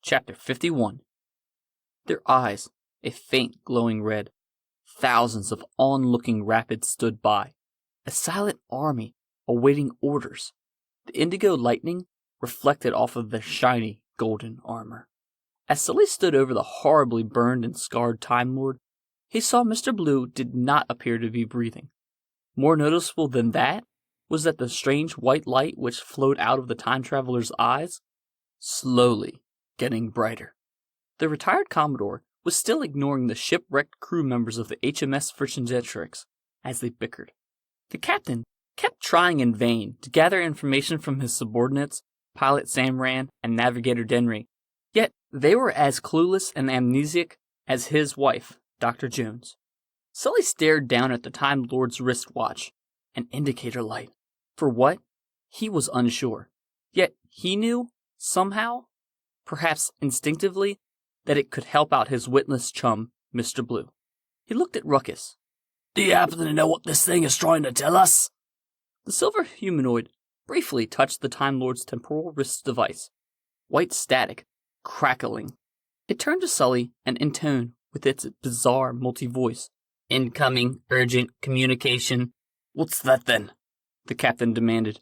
Chapter 51. Their eyes, a faint glowing red. Thousands of onlooking rapids stood by, a silent army awaiting orders. The indigo lightning reflected off of their shiny golden armor. As Sully stood over the horribly burned and scarred Time Lord, he saw Mr. Blue did not appear to be breathing. More noticeable than that was that the strange white light which flowed out of the time traveler's eyes, slowly getting brighter. The retired Commodore was still ignoring the shipwrecked crew members of the HMS Vercingetorix as they bickered. The captain kept trying in vain to gather information from his subordinates, pilot Sam Rand and navigator Denry, yet they were as clueless and amnesiac as his wife, Dr. Jones. Sully stared down at the Time Lord's wristwatch, an indicator light. For what? He was unsure. Yet he knew, somehow, perhaps instinctively, that it could help out his witless chum, Mr. Blue. He looked at Ruckus. Do you happen to know what this thing is trying to tell us? The silver humanoid briefly touched the Time Lord's temporal wrist device. White static, crackling. It turned to Sully and intoned with its bizarre multi-voice. Incoming urgent communication. What's that then? The captain demanded.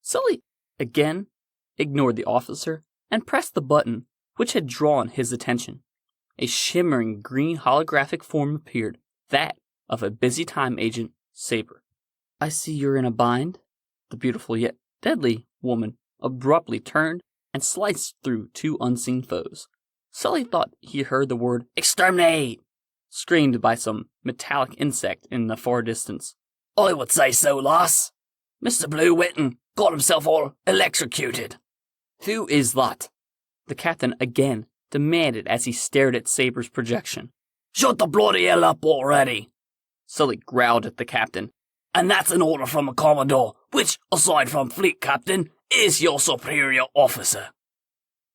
Sully, again, ignored the officer and pressed the button which had drawn his attention. A shimmering green holographic form appeared, that of a busy time agent, Saber. I see you're in a bind. The beautiful yet deadly woman abruptly turned and sliced through two unseen foes. Sully thought he heard the word exterminate, screamed by some metallic insect in the far distance. I would say so, lass. Mr. Blue Whitten got himself all electrocuted. Who is that? The captain again demanded as he stared at Saber's projection. Shut the bloody hell up already. Sully growled at the captain. And that's an order from a Commodore, which, aside from fleet captain, is your superior officer.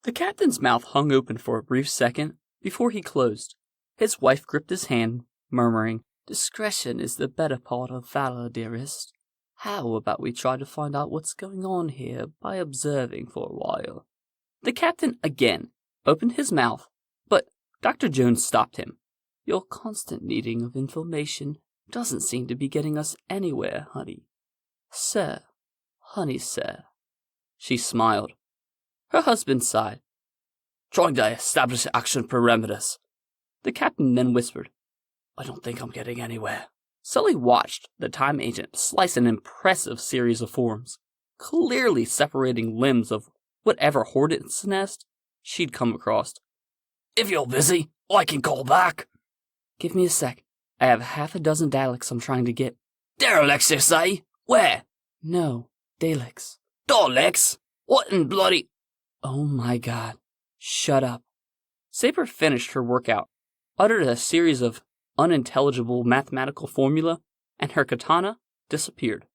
The captain's mouth hung open for a brief second before he closed. His wife gripped his hand, murmuring, Discretion is the better part of valor, dearest. How about we try to find out what's going on here by observing for a while? The captain again opened his mouth, but Dr. Jones stopped him. Your constant needing of information doesn't seem to be getting us anywhere, honey. Sir, honey, sir. She smiled. Her husband sighed. Trying to establish action parameters. The captain then whispered, I don't think I'm getting anywhere. Sully watched the time agent slice an impressive series of forms, clearly separating limbs of whatever hornet's nest she'd come across. If you're busy, I can call back. Give me a sec. I have half a dozen Daleks I'm trying to get. Derelicts, you say? Where? No, Daleks. Daleks? What in bloody... Oh my god. Shut up. Saber finished her workout, uttered a series of unintelligible mathematical formula, and her katana disappeared.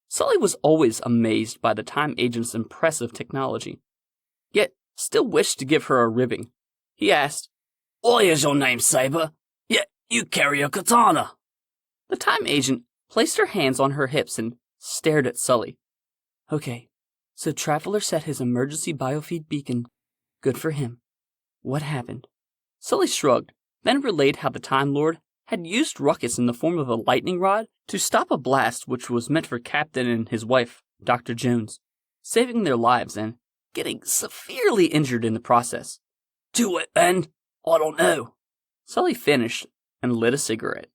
Sully was always amazed by the time agent's impressive technology, yet still wished to give her a ribbing. He asked, Why is your name Saber? Yet you carry a katana. The time agent placed her hands on her hips and stared at Sully. Okay, so Traveler set his emergency biofeed beacon. Good for him. What happened? Sully shrugged, then relayed how the Time Lord had used Ruckus in the form of a lightning rod to stop a blast which was meant for Captain and his wife, Dr. Jones, saving their lives and getting severely injured in the process. To what end? I don't know. Sully finished and lit a cigarette.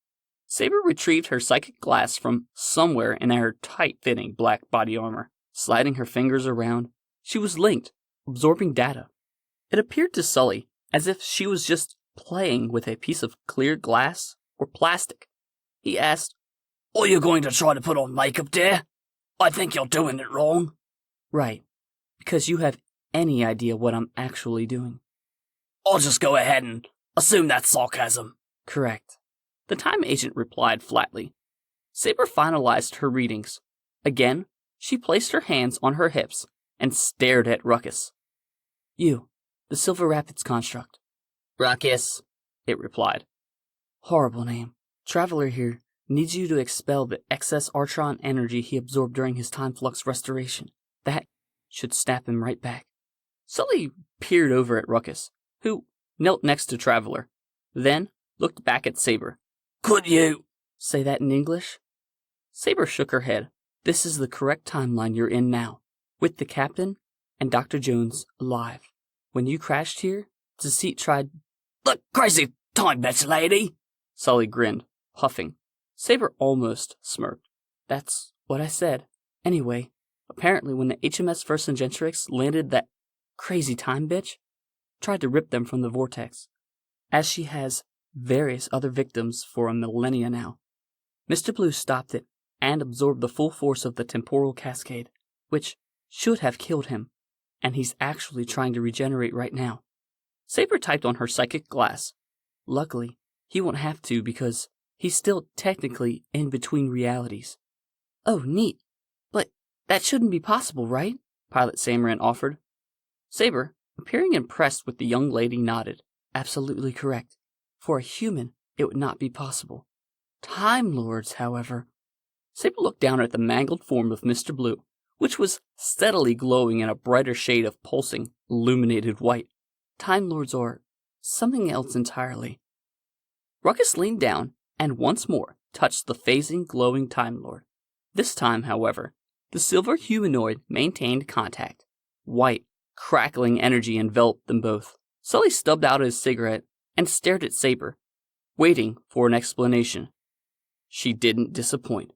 Saber retrieved her psychic glass from somewhere in her tight-fitting black body armor. Sliding her fingers around, she was linked, absorbing data. It appeared to Sully as if she was just playing with a piece of clear glass or plastic. He asked, Are you going to try to put on makeup, dear? I think you're doing it wrong. Right, because you have any idea what I'm actually doing. I'll just go ahead and assume that's sarcasm. Correct. The time agent replied flatly. Saber finalized her readings. Again, she placed her hands on her hips and stared at Ruckus. You, the Silver Rapids construct. Ruckus, it replied. Horrible name. Traveler here needs you to expel the excess Artron energy he absorbed during his time flux restoration. That should snap him right back. Sully peered over at Ruckus, who knelt next to Traveler, then looked back at Saber. Could you say that in English? Saber shook her head. This is the correct timeline you're in now, with the captain and Dr. Jones alive. When you crashed here, Deceit tried... The crazy time bitch lady! Sully grinned, puffing. Saber almost smirked. That's what I said. Anyway, apparently when the HMS Vercingetorix landed, that crazy time bitch tried to rip them from the vortex, as she has various other victims for a millennia now. Mr. Blue stopped it and absorbed the full force of the temporal cascade, which should have killed him, and he's actually trying to regenerate right now. Saber typed on her psychic glass. Luckily, he won't have to because he's still technically in between realities. Oh, neat. But that shouldn't be possible, right? Pilot Samran offered. Saber, appearing impressed with the young lady, nodded. Absolutely correct. For a human, it would not be possible. Time Lords, however... Saber looked down at the mangled form of Mr. Blue, which was steadily glowing in a brighter shade of pulsing, illuminated white. Time Lords are something else entirely. Ruckus leaned down and once more touched the phasing, glowing Time Lord. This time, however, the silver humanoid maintained contact. White, crackling energy enveloped them both. Sully stubbed out his cigarette and stared at Saber, waiting for an explanation. She didn't disappoint.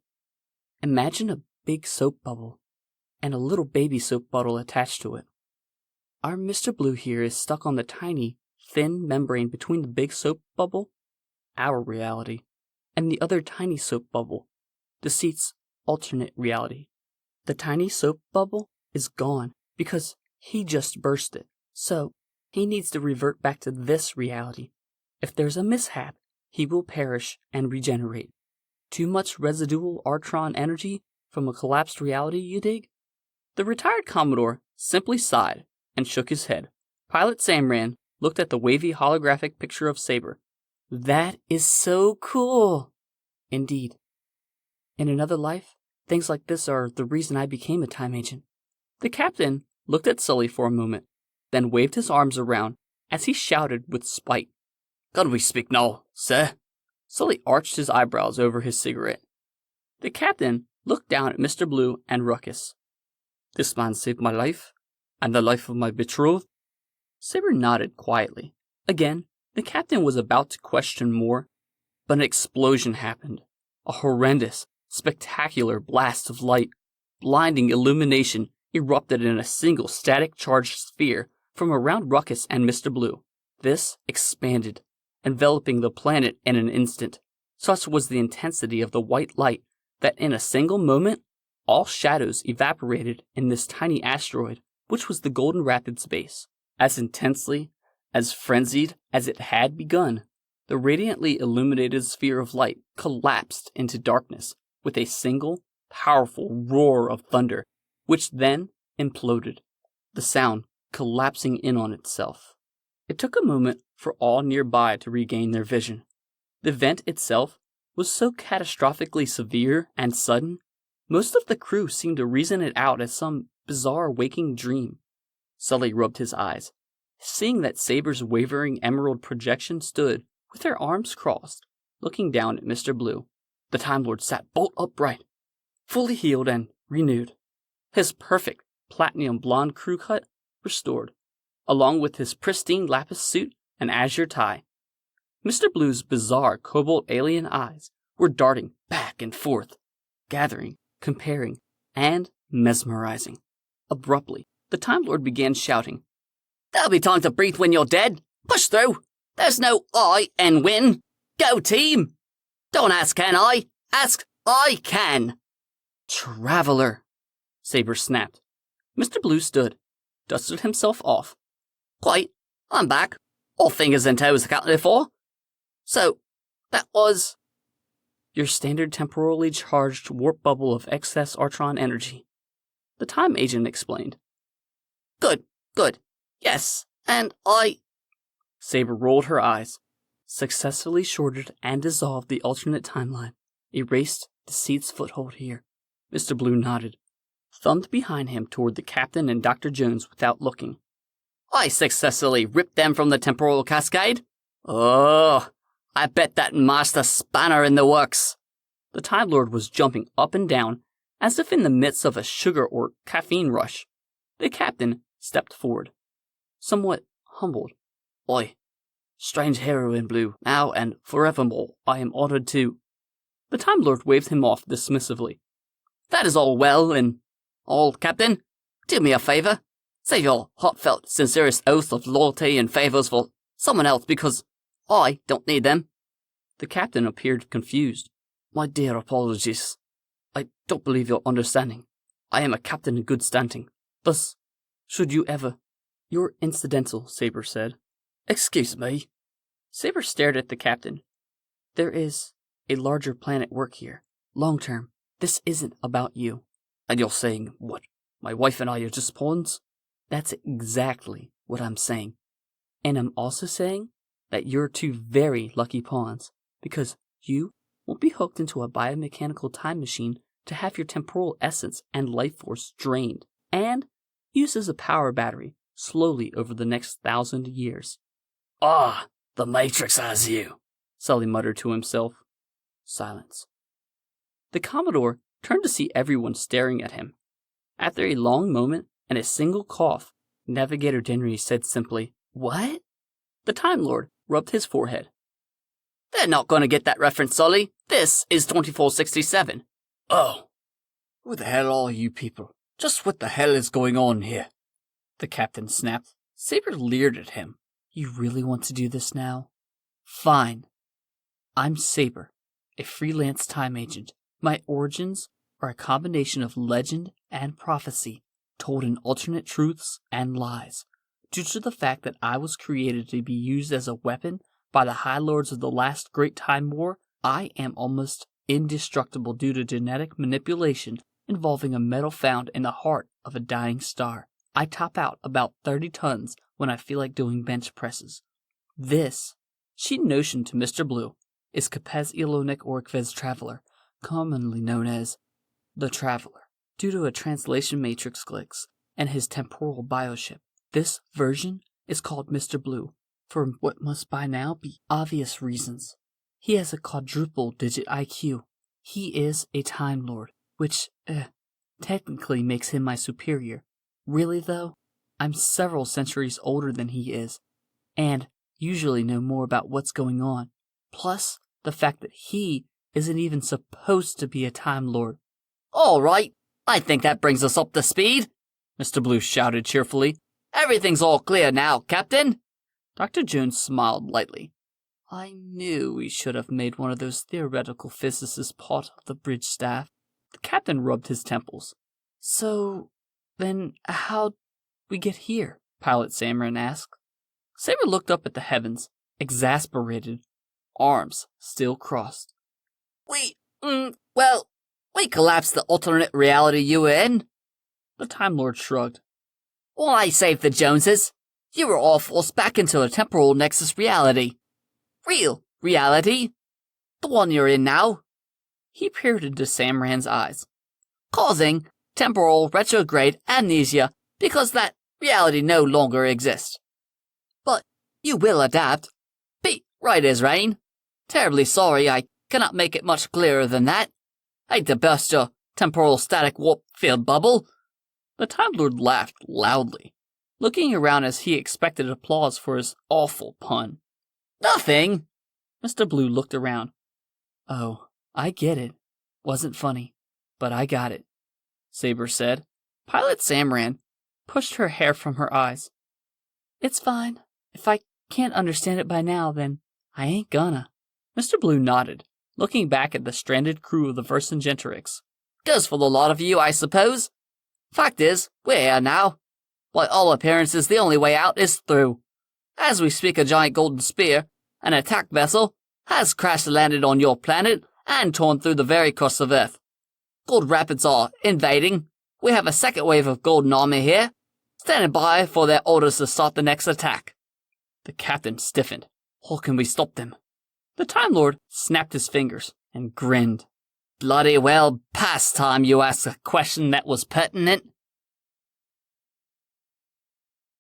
Imagine a big soap bubble and a little baby soap bottle attached to it. Our Mr. Blue here is stuck on the tiny, thin membrane between the big soap bubble, our reality, and the other tiny soap bubble, Deceit's alternate reality. The tiny soap bubble is gone because he just burst it, so he needs to revert back to this reality. If there's a mishap, he will perish and regenerate. Too much residual Artron energy from a collapsed reality, you dig? The retired Commodore simply sighed and shook his head. Pilot Samran looked at the wavy holographic picture of Saber. That is so cool! Indeed. In another life, things like this are the reason I became a time agent. The captain looked at Sully for a moment, then waved his arms around as he shouted with spite. Can we speak now, sir? Sully arched his eyebrows over his cigarette. The captain looked down at Mr. Blue and Ruckus. This man saved my life, and the life of my betrothed. Saber nodded quietly. Again, the captain was about to question more, but an explosion happened. A horrendous, spectacular blast of light, blinding illumination erupted in a single static charged sphere from around Ruckus and Mr. Blue. This expanded, enveloping the planet in an instant. Such was the intensity of the white light that in a single moment, all shadows evaporated in this tiny asteroid, which was the Golden Rapids base. As intensely, as frenzied as it had begun, the radiantly illuminated sphere of light collapsed into darkness with a single, powerful roar of thunder, which then imploded, the sound collapsing in on itself. It took a moment for all nearby to regain their vision. The event itself was so catastrophically severe and sudden, most of the crew seemed to reason it out as some bizarre waking dream. Sully rubbed his eyes, seeing that Saber's wavering emerald projection stood with her arms crossed, looking down at Mr. Blue. The Time Lord sat bolt upright, fully healed and renewed, his perfect platinum blonde crew cut restored, along with his pristine lapis suit and azure tie. Mr. Blue's bizarre cobalt alien eyes were darting back and forth, gathering, comparing, and mesmerizing. Abruptly, the Time Lord began shouting, There'll be time to breathe when you're dead. Push through. There's no I and win. Go team. Don't ask can I. Ask I can. Traveler, Saber snapped. Mr. Blue stood, dusted himself off. Quite. I'm back. All fingers and toes accounted for. So, that was... Your standard temporally charged warp bubble of excess Artron energy, the time agent explained. Good, good. Yes, and I... Saber rolled her eyes, successfully shorted and dissolved the alternate timeline, erased Deceit's foothold here. Mr. Blue nodded, thumbed behind him toward the captain and Dr. Jones without looking. I successfully ripped them from the temporal cascade. Oh, I bet that master spanner in the works. The Time Lord was jumping up and down as if in the midst of a sugar or caffeine rush. The captain stepped forward, somewhat humbled. Oi, strange hero in blue, now and forevermore I am honored to. The Time Lord waved him off dismissively. That is all well and all, Captain. Do me a favor. Save your heartfelt, sincerest oath of loyalty and favors for someone else because I don't need them. The captain appeared confused. My dear apologies. I don't believe you're understanding. I am a captain in good standing. Thus, should you ever... You're incidental, Saber said. Excuse me. Saber stared at the captain. There is a larger plan at work here. Long term. This isn't about you. And you're saying, what, my wife and I are just pawns? That's exactly what I'm saying. And I'm also saying that you're two very lucky pawns, because you won't be hooked into a biomechanical time machine to have your temporal essence and life force drained, and used as a power battery slowly over the next 1,000 years. Ah, the Matrix has you, Sully muttered to himself. Silence. The Commodore turned to see everyone staring at him. After a long moment and a single cough, Navigator Denry said simply, "What?" The Time Lord rubbed his forehead. They're not going to get that reference, Sully. This is 2467. Oh, who the hell are you people? Just what the hell is going on here? The captain snapped. Saber leered at him. You really want to do this now? Fine. I'm Saber, a freelance time agent. My origins are a combination of legend and prophecy, told in alternate truths and lies. Due to the fact that I was created to be used as a weapon by the High Lords of the last Great Time War, I am almost indestructible due to genetic manipulation involving a metal found in the heart of a dying star. I top out about 30 tons when I feel like doing bench presses. This, she notioned to Mr. Blue, is Capes Ilonik Orkvez Traveler, commonly known as the Traveler, due to a translation matrix glitch and his temporal bioship. This version is called Mr. Blue, for what must by now be obvious reasons. He has a quadruple-digit IQ. He is a Time Lord, which, technically makes him my superior. Really, though, I'm several centuries older than he is, and usually know more about what's going on. Plus, the fact that he isn't even supposed to be a Time Lord. All right, I think that brings us up to speed, Mr. Blue shouted cheerfully. Everything's all clear now, Captain. Dr. Jones smiled lightly. I knew we should have made one of those theoretical physicists part of the bridge staff. The captain rubbed his temples. So, then how'd we get here? Pilot Samran asked. Saber looked up at the heavens, exasperated, arms still crossed. We collapsed the alternate reality you were in. The Time Lord shrugged. When I saved the Joneses, you were all forced back into a temporal nexus reality. Real reality. The one you're in now. He peered into Samran's eyes. Causing temporal retrograde amnesia because that reality no longer exists. But you will adapt. Be right as rain. Terribly sorry I cannot make it much clearer than that. Hate to burst your temporal static warp field bubble. The Time Lord laughed loudly, looking around as he expected applause for his awful pun. Nothing. Mr. Blue looked around. Oh, I get it. Wasn't funny, but I got it, Saber said. Pilot Samran pushed her hair from her eyes. It's fine. If I can't understand it by now, then I ain't gonna. Mr. Blue nodded, looking back at the stranded crew of the Vercingetorix. Goes for the lot of you, I suppose. Fact is, we're here now. By all appearances, the only way out is through. As we speak, a giant golden spear, an attack vessel, has crashed and landed on your planet and torn through the very crust of Earth. Gold Rapids are invading. We have a second wave of Golden Army here, standing by for their orders to start the next attack. The captain stiffened. How can we stop them? The Time Lord snapped his fingers and grinned. Bloody well past time you asked a question that was pertinent.